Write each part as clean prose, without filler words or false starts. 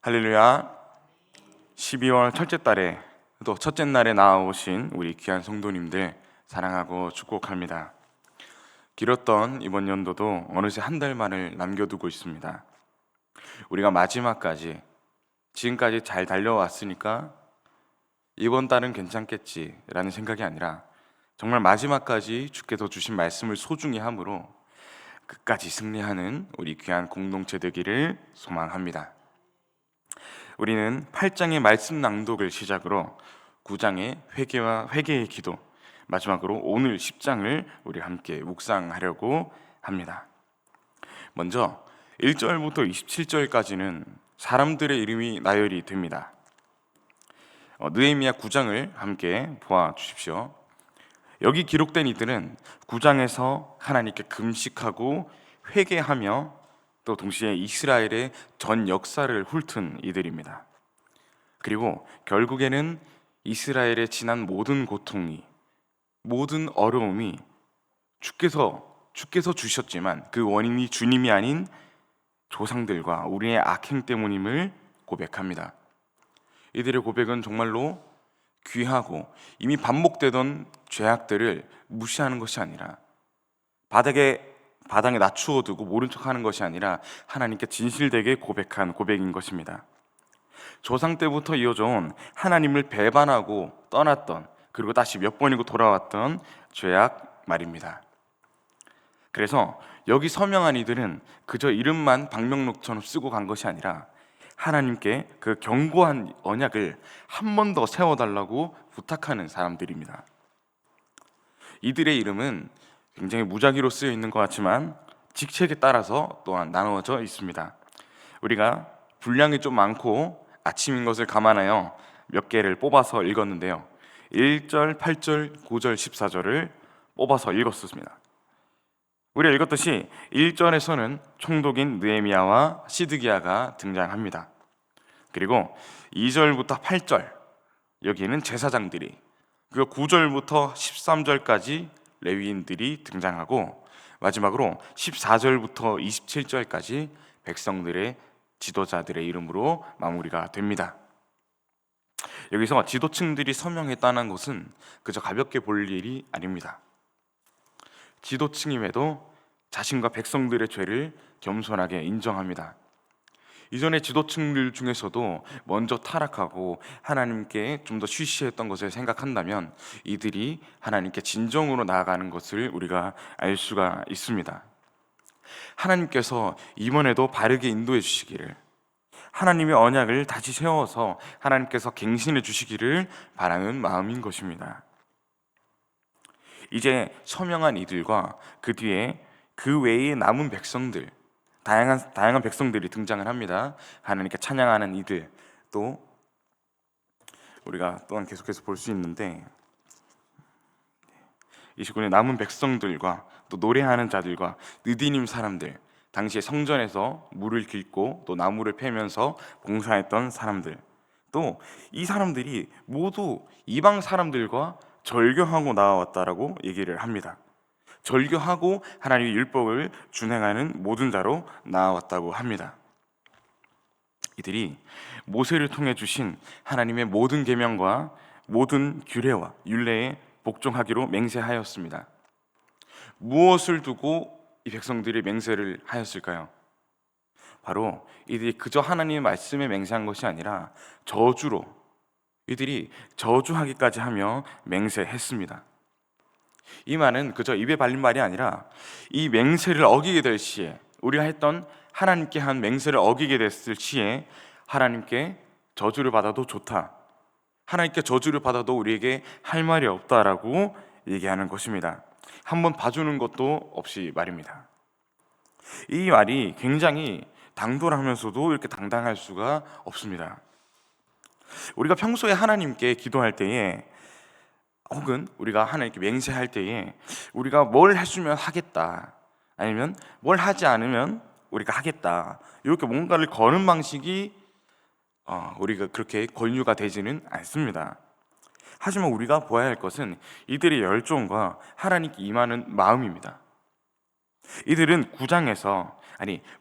할렐루야. 12월 첫째 달에 또 첫째 날에 나오신 우리 귀한 성도님들 사랑하고 축복합니다. 길었던 이번 연도도 어느새 한 달만을 남겨두고 있습니다. 우리가 마지막까지 지금까지 잘 달려왔으니까 이번 달은 괜찮겠지라는 생각이 아니라 정말 마지막까지 주께서 주신 말씀을 소중히 함으로 끝까지 승리하는 우리 귀한 공동체 되기를 소망합니다. 우리는 8장의 말씀 낭독을 시작으로 9장의 회개와 회개의 기도, 마지막으로 오늘 10장을 우리 함께 묵상하려고 합니다. 먼저 1절부터 27절까지는 사람들의 이름이 나열이 됩니다. 느헤미야 9장을 함께 보아 주십시오. 여기 기록된 이들은 9장에서 하나님께 금식하고 회개하며 또 동시에 이스라엘의 전 역사를 훑은 이들입니다. 그리고 결국에는 이스라엘의 지난 모든 고통이, 모든 어려움이 주께서 주셨지만 그 원인이 주님이 아닌 조상들과 우리의 악행 때문임을 고백합니다. 이들의 고백은 정말로 귀하고 이미 반복되던 죄악들을 무시하는 것이 아니라 바닥에 낮추어 두고 모른 척하는 것이 아니라 하나님께 진실되게 고백한 고백인 것입니다. 조상 때부터 이어져 온 하나님을 배반하고 떠났던, 그리고 다시 몇 번이고 돌아왔던 죄악 말입니다. 그래서 여기 서명한 이들은 그저 이름만 방명록처럼 쓰고 간 것이 아니라 하나님께 그 견고한 언약을 한 번 더 세워달라고 부탁하는 사람들입니다. 이들의 이름은 굉장히 무작위로 쓰여 있는 것 같지만 직책에 따라서 또한 나누어져 있습니다. 우리가 분량이 좀 많고 아침인 것을 감안하여 몇 개를 뽑아서 읽었는데요, 1절, 8절, 9절, 14절을 뽑아서 읽었습니다. 우리가 읽었듯이 1절에서는 총독인 느헤미야와 시드기야가 등장합니다. 그리고 2절부터 8절, 여기에는 제사장들이, 그리고 9절부터 13절까지 레위인들이 등장하고 마지막으로 14절부터 27절까지 백성들의 지도자들의 이름으로 마무리가 됩니다. 여기서 지도층들이 서명했다는 것은 그저 가볍게 볼 일이 아닙니다. 지도층임에도 자신과 백성들의 죄를 겸손하게 인정합니다. 이전의 지도층들 중에서도 먼저 타락하고 하나님께 좀 더 쉬쉬했던 것을 생각한다면 이들이 하나님께 진정으로 나아가는 것을 우리가 알 수가 있습니다. 하나님께서 이번에도 바르게 인도해 주시기를, 하나님의 언약을 다시 세워서 하나님께서 갱신해 주시기를 바라는 마음인 것입니다. 이제 서명한 이들과 그 뒤에 그 외에 남은 백성들, 다양한 백성들이 등장을 합니다. 하나님께 찬양하는 이들, 또 우리가 또한 계속해서 볼 수 있는데 29년에 남은 백성들과 또 노래하는 자들과 느디님 사람들, 당시에 성전에서 물을 깃고 또 나무를 패면서 봉사했던 사람들, 또 이 사람들이 모두 이방 사람들과 절교하고 나왔다라고 얘기를 합니다. 절교하고 하나님의 율법을 준행하는 모든 자로 나왔다고 합니다. 이들이 모세를 통해 주신 하나님의 모든 계명과 모든 규례와 율례에 복종하기로 맹세하였습니다. 무엇을 두고 이 백성들이 맹세를 하였을까요? 바로 이들이 그저 하나님의 말씀에 맹세한 것이 아니라 저주로, 이들이 저주하기까지 하며 맹세했습니다. 이 말은 그저 입에 발린 말이 아니라 이 맹세를 어기게 될 시에, 우리가 했던 하나님께 한 맹세를 어기게 됐을 시에 하나님께 저주를 받아도 좋다, 하나님께 저주를 받아도 우리에게 할 말이 없다라고 얘기하는 것입니다. 한번 봐주는 것도 없이 말입니다. 이 말이 굉장히 당돌하면서도 이렇게 당당할 수가 없습니다. 우리가 평소에 하나님께 기도할 때에, 혹은 우리가 하나님께 맹세할 때에 우리가 뭘 해주면 하겠다, 아니면 뭘 하지 않으면 우리가 하겠다, 이렇게 뭔가를 거는 방식이 우리가 그렇게 권유가 되지는 않습니다. 하지만 우리가 보아야 할 것은 이들의 열정과 하나님께 임하는 마음입니다. 이들은 9장에서,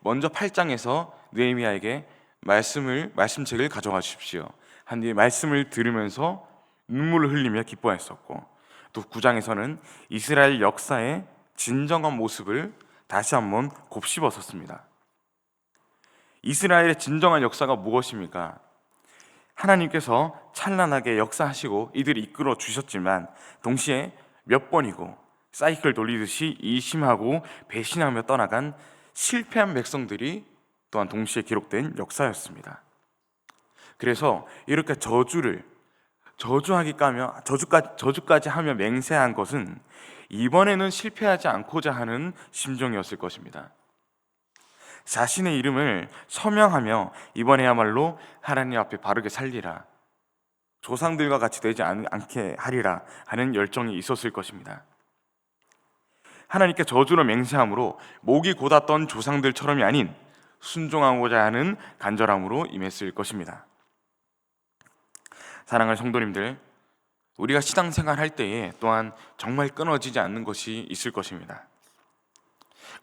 먼저 8장에서 느헤미야에게 말씀책을 가져가 주십시오. 한 뒤에 말씀을 들으면서 눈물을 흘리며 기뻐했었고, 또 9장에서는 이스라엘 역사의 진정한 모습을 다시 한번 곱씹었었습니다. 이스라엘의 진정한 역사가 무엇입니까? 하나님께서 찬란하게 역사하시고 이들을 이끌어 주셨지만 동시에 몇 번이고 사이클 돌리듯이 이심하고 배신하며 떠나간 실패한 백성들이 또한 동시에 기록된 역사였습니다. 그래서 이렇게 저주까지 하며 맹세한 것은 이번에는 실패하지 않고자 하는 심정이었을 것입니다. 자신의 이름을 서명하며 이번에야말로 하나님 앞에 바르게 살리라, 조상들과 같이 되지 않게 하리라 하는 열정이 있었을 것입니다. 하나님께 저주로 맹세함으로 목이 곧았던 조상들처럼이 아닌 순종하고자 하는 간절함으로 임했을 것입니다. 사랑하는 성도님들, 우리가 신앙생활 할 때에 또한 정말 끊어지지 않는 것이 있을 것입니다.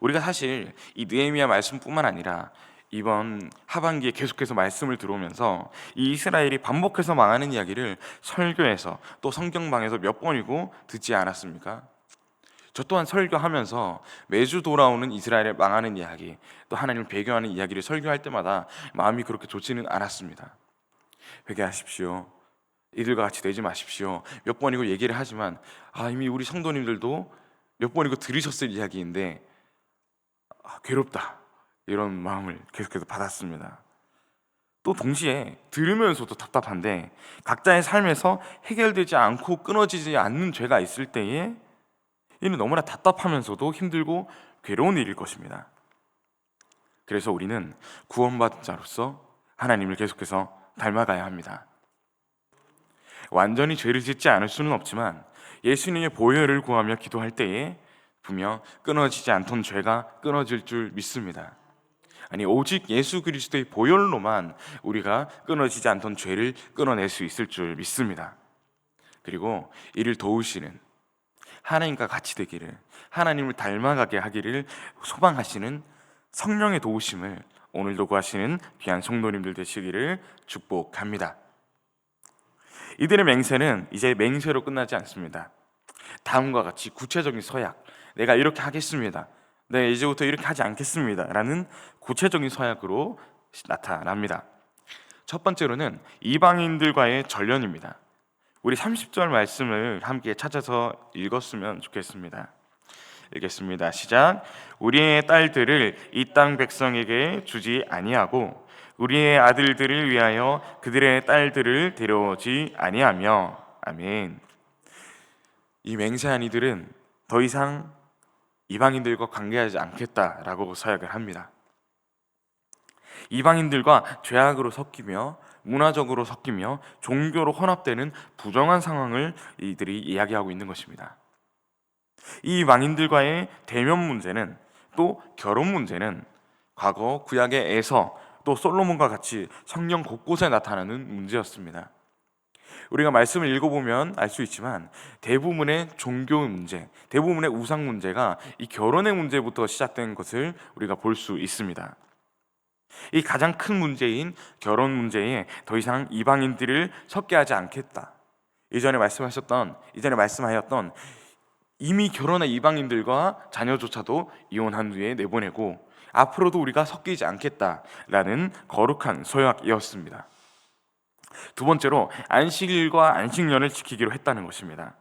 우리가 사실 이 느헤미야 말씀뿐만 아니라 이번 하반기에 계속해서 말씀을 들어오면서 이 이스라엘이 반복해서 망하는 이야기를 설교에서 또 성경방에서 몇 번이고 듣지 않았습니까? 저 또한 설교하면서 매주 돌아오는 이스라엘의 망하는 이야기, 또 하나님을 배교하는 이야기를 설교할 때마다 마음이 그렇게 좋지는 않았습니다. 회개하십시오, 이들과 같이 되지 마십시오, 몇 번이고 얘기를 하지만 이미 우리 성도님들도 몇 번이고 들으셨을 이야기인데 괴롭다, 이런 마음을 계속해서 받았습니다. 또 동시에 들으면서도 답답한데 각자의 삶에서 해결되지 않고 끊어지지 않는 죄가 있을 때에 이는 너무나 답답하면서도 힘들고 괴로운 일일 것입니다. 그래서 우리는 구원받은 자로서 하나님을 계속해서 닮아가야 합니다. 완전히 죄를 짓지 않을 수는 없지만 예수님의 보혈을 구하며 기도할 때에 분명 끊어지지 않던 죄가 끊어질 줄 믿습니다. 오직 예수 그리스도의 보혈로만 우리가 끊어지지 않던 죄를 끊어낼 수 있을 줄 믿습니다. 그리고 이를 도우시는, 하나님과 같이 되기를, 하나님을 닮아가게 하기를 소망하시는 성령의 도우심을 오늘도 구하시는 귀한 성도님들 되시기를 축복합니다. 이들의 맹세는 이제 맹세로 끝나지 않습니다. 다음과 같이 구체적인 서약, 내가 이렇게 하겠습니다, 내가 이제부터 이렇게 하지 않겠습니다 라는 구체적인 서약으로 나타납니다. 첫 번째로는 이방인들과의 전련입니다. 우리 30절 말씀을 함께 찾아서 읽었으면 좋겠습니다. 읽겠습니다. 시작. 우리의 딸들을 이 땅 백성에게 주지 아니하고 우리의 아들들을 위하여 그들의 딸들을 데려오지 아니하며. 아멘. 이 맹세한 이들은 더 이상 이방인들과 관계하지 않겠다라고 서약을 합니다. 이방인들과 죄악으로 섞이며 문화적으로 섞이며 종교로 혼합되는 부정한 상황을 이들이 이야기하고 있는 것입니다. 이 이방인들과의 대면 문제는, 또 결혼 문제는 과거 구약의 에서 또 솔로몬과 같이 성경 곳곳에 나타나는 문제였습니다. 우리가 말씀을 읽어보면 알 수 있지만 대부분의 종교 문제, 대부분의 우상 문제가 이 결혼의 문제부터 시작된 것을 우리가 볼 수 있습니다. 이 가장 큰 문제인 결혼 문제에 더 이상 이방인들을 섞게 하지 않겠다, 이전에 말씀하였던 이미 결혼한 이방인들과 자녀조차도 이혼한 후에 내보내고 앞으로도 우리가 섞이지 않겠다라는 거룩한 서약이었습니다. 두 번째로 안식일과 안식년을 지키기로 했다는 것입니다.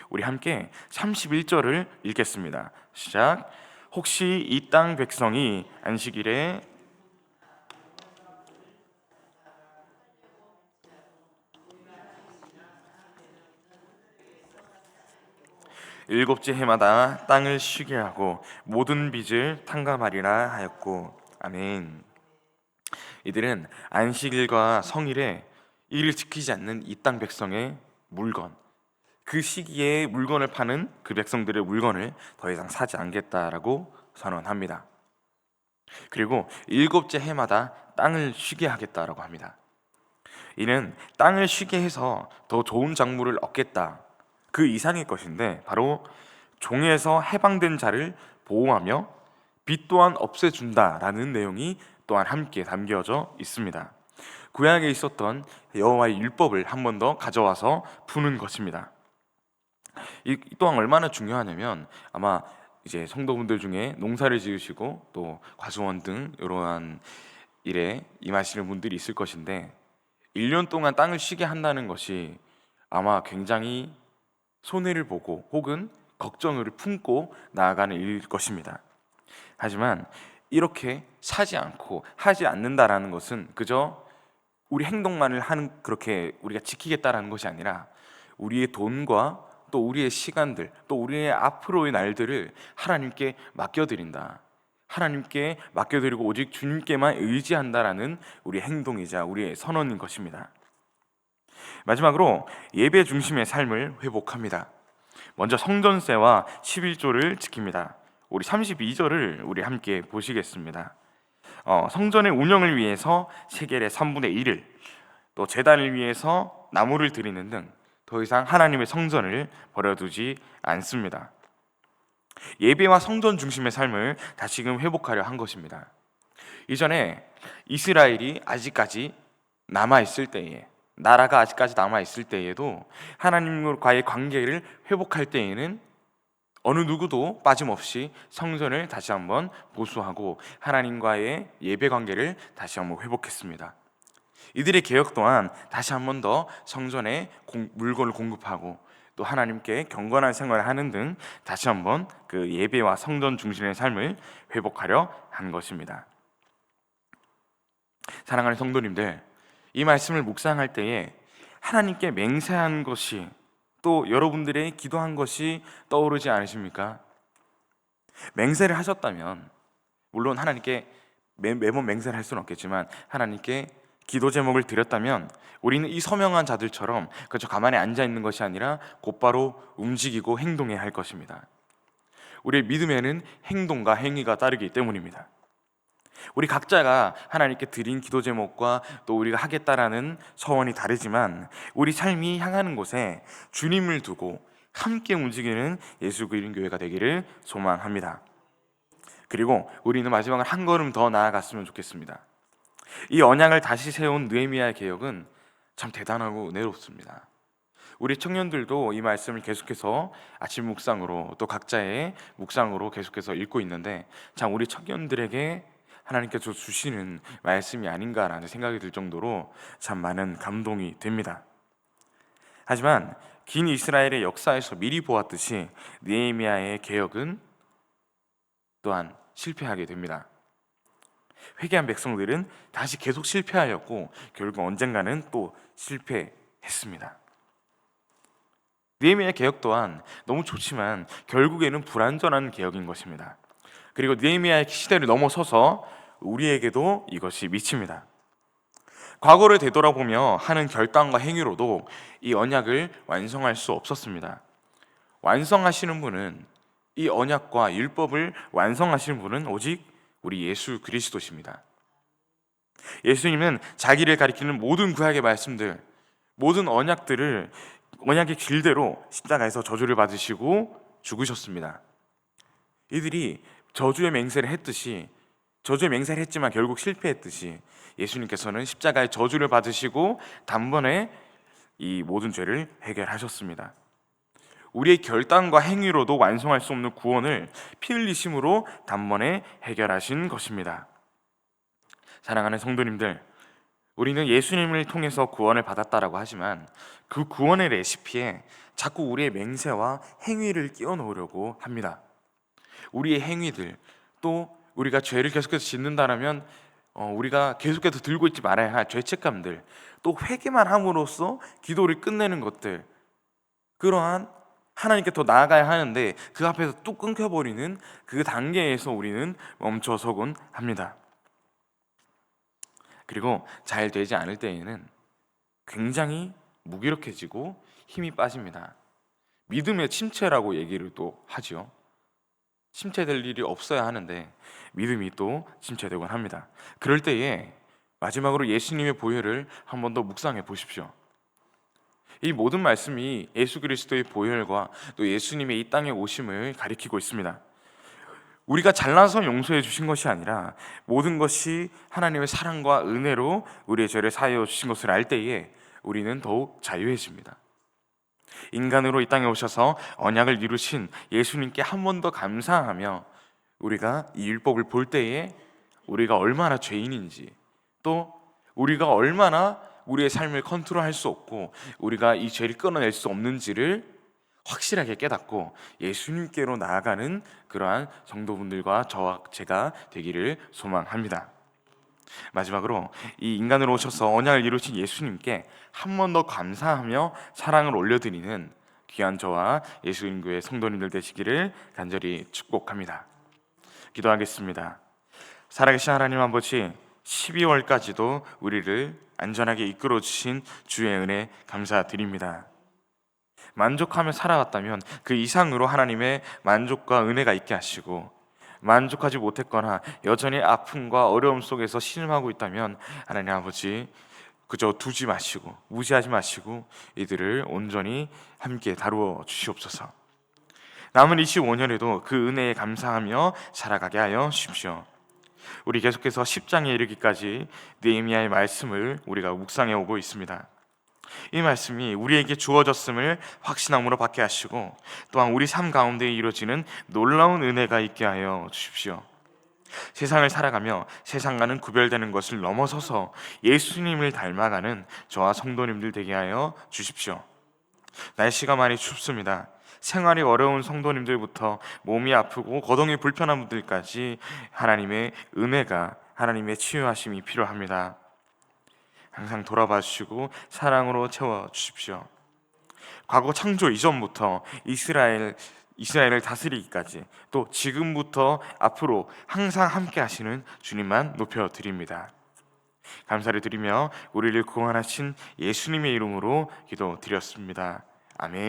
우리 함께 31절을 읽겠습니다. 시작. 혹시 이 땅 백성이 안식일에 일곱째 해마다 땅을 쉬게 하고 모든 빚을 탕감하리라 하였고. 아멘. 이들은 안식일과 성일에 이를 지키지 않는 이 땅 백성의 물건, 그 시기에 물건을 파는 그 백성들의 물건을 더 이상 사지 않겠다라고 선언합니다. 그리고 일곱째 해마다 땅을 쉬게 하겠다라고 합니다. 이는 땅을 쉬게 해서 더 좋은 작물을 얻겠다, 그 이상의 것인데 바로 종에서 해방된 자를 보호하며 빚 또한 없애준다라는 내용이 또한 함께 담겨져 있습니다. 구약에 있었던 여호와의 율법을 한 번 더 가져와서 푸는 것입니다. 이 또한 얼마나 중요하냐면 아마 이제 성도분들 중에 농사를 지으시고 또 과수원 등 이러한 일에 임하시는 분들이 있을 것인데 1년 동안 땅을 쉬게 한다는 것이 아마 굉장히 손해를 보고 혹은 걱정을 품고 나아가는 일일 것입니다. 하지만 이렇게 사지 않고 하지 않는다라는 것은 그저 우리 행동만을 하는 그렇게 우리가 지키겠다라는 것이 아니라 우리의 돈과 또 우리의 시간들 또 우리의 앞으로의 날들을 하나님께 맡겨드린다. 하나님께 맡겨드리고 오직 주님께만 의지한다라는 우리의 행동이자 우리의 선언인 것입니다. 마지막으로 예배 중심의 삶을 회복합니다. 먼저 성전세와 11조를 지킵니다. 우리 32절을 우리 함께 보시겠습니다. 성전의 운영을 위해서 세겔의 3분의 1을 또 제단을 위해서 나무를 드리는 등 더 이상 하나님의 성전을 버려두지 않습니다. 예배와 성전 중심의 삶을 다시금 회복하려 한 것입니다. 이전에 이스라엘이 아직까지 남아있을 때에 나라가 아직까지 남아있을 때에도 하나님과의 관계를 회복할 때에는 어느 누구도 빠짐없이 성전을 다시 한번 보수하고 하나님과의 예배 관계를 다시 한번 회복했습니다. 이들의 개혁 또한 다시 한번 더 성전에 물건을 공급하고 또 하나님께 경건한 생활을 하는 등 다시 한번 그 예배와 성전 중심의 삶을 회복하려 한 것입니다. 사랑하는 성도님들, 이 말씀을 묵상할 때에 하나님께 맹세한 것이 또 여러분들의 기도한 것이 떠오르지 않으십니까? 맹세를 하셨다면 물론 하나님께 매번 맹세를 할 수는 없겠지만 하나님께 기도 제목을 드렸다면 우리는 이 서명한 자들처럼 그저 가만히 앉아 있는 것이 아니라 곧바로 움직이고 행동해야 할 것입니다. 우리의 믿음에는 행동과 행위가 따르기 때문입니다. 우리 각자가 하나님께 드린 기도 제목과 또 우리가 하겠다라는 서원이 다르지만 우리 삶이 향하는 곳에 주님을 두고 함께 움직이는 예수 그리스도 교회가 되기를 소망합니다. 그리고 우리는 마지막으로 한 걸음 더 나아갔으면 좋겠습니다. 이 언약을 다시 세운 느헤미야의 개혁은 참 대단하고 은혜롭습니다. 우리 청년들도 이 말씀을 계속해서 아침 묵상으로 또 각자의 묵상으로 계속해서 읽고 있는데 참 우리 청년들에게 하나님께서 주시는 말씀이 아닌가라는 생각이 들 정도로 참 많은 감동이 됩니다. 하지만 긴 이스라엘의 역사에서 미리 보았듯이 느헤미야의 개혁은 또한 실패하게 됩니다. 회개한 백성들은 다시 계속 실패하였고 결국 언젠가는 또 실패했습니다. 느헤미야의 개혁 또한 너무 좋지만 결국에는 불완전한 개혁인 것입니다. 그리고 느헤미야의 시대를 넘어서서 우리에게도 이것이 미칩니다. 과거를 되돌아보며 하는 결단과 행위로도 이 언약을 완성할 수 없었습니다. 완성하시는 분은 이 언약과 율법을 완성하시는 분은 오직 우리 예수 그리스도십니다. 예수님은 자기를 가리키는 모든 구약의 말씀들, 모든 언약들을 언약의 길대로 십자가에서 저주를 받으시고 죽으셨습니다. 이들이 저주의 맹세를 했지만 결국 실패했듯이 예수님께서는 십자가의 저주를 받으시고 단번에 이 모든 죄를 해결하셨습니다. 우리의 결단과 행위로도 완성할 수 없는 구원을 피 흘리심으로 단번에 해결하신 것입니다. 사랑하는 성도님들, 우리는 예수님을 통해서 구원을 받았다라고 하지만 그 구원의 레시피에 자꾸 우리의 맹세와 행위를 끼워 넣으려고 합니다. 우리의 행위들, 또 우리가 죄를 계속해서 짓는다면 우리가 계속해서 들고 있지 말아야 할 죄책감들, 또 회개만 함으로써 기도를 끝내는 것들, 그러한 하나님께 더 나아가야 하는데 그 앞에서 뚝 끊겨버리는 그 단계에서 우리는 멈춰서곤 합니다. 그리고 잘 되지 않을 때에는 굉장히 무기력해지고 힘이 빠집니다. 믿음의 침체라고 얘기를 또 하죠. 침체될 일이 없어야 하는데 믿음이 또 침체되곤 합니다. 그럴 때에 마지막으로 예수님의 보혈을 한 번 더 묵상해 보십시오. 이 모든 말씀이 예수 그리스도의 보혈과 또 예수님의 이 땅에 오심을 가리키고 있습니다. 우리가 잘나서 용서해 주신 것이 아니라 모든 것이 하나님의 사랑과 은혜로 우리의 죄를 사하여 주신 것을 알 때에 우리는 더욱 자유해집니다. 인간으로 이 땅에 오셔서 언약을 이루신 예수님께 한 번 더 감사하며 우리가 이 율법을 볼 때에 우리가 얼마나 죄인인지, 또 우리가 얼마나 우리의 삶을 컨트롤할 수 없고 우리가 이 죄를 끊어낼 수 없는지를 확실하게 깨닫고 예수님께로 나아가는 그러한 성도분들과 저와 제가 되기를 소망합니다. 마지막으로 이 인간으로 오셔서 언약을 이루신 예수님께 한 번 더 감사하며 사랑을 올려드리는 귀한 저와 예수님교회 성도님들 되시기를 간절히 축복합니다. 기도하겠습니다. 살아계신 하나님 아버지, 12월까지도 우리를 안전하게 이끌어 주신 주의 은혜 감사드립니다. 만족하며 살아왔다면 그 이상으로 하나님의 만족과 은혜가 있게 하시고, 만족하지 못했거나 여전히 아픔과 어려움 속에서 신음하고 있다면 하나님 아버지, 그저 두지 마시고 무시하지 마시고 이들을 온전히 함께 다루어 주시옵소서. 남은 25년에도 그 은혜에 감사하며 살아가게 하여 주십시오. 우리 계속해서 10장에 이르기까지 느헤미야의 말씀을 우리가 묵상해 오고 있습니다. 이 말씀이 우리에게 주어졌음을 확신함으로 받게 하시고, 또한 우리 삶 가운데 이루어지는 놀라운 은혜가 있게 하여 주십시오. 세상을 살아가며 세상과는 구별되는 것을 넘어서서 예수님을 닮아가는 저와 성도님들 되게 하여 주십시오. 날씨가 많이 춥습니다. 생활이 어려운 성도님들부터 몸이 아프고 거동이 불편한 분들까지 하나님의 은혜가, 하나님의 치유하심이 필요합니다. 항상 돌아봐 주시고 사랑으로 채워 주십시오. 과거 창조 이전부터 이스라엘을 다스리기까지, 또 지금부터 앞으로 항상 함께 하시는 주님만 높여 드립니다. 감사를 드리며 우리를 구원하신 예수님의 이름으로 기도드렸습니다. 아멘.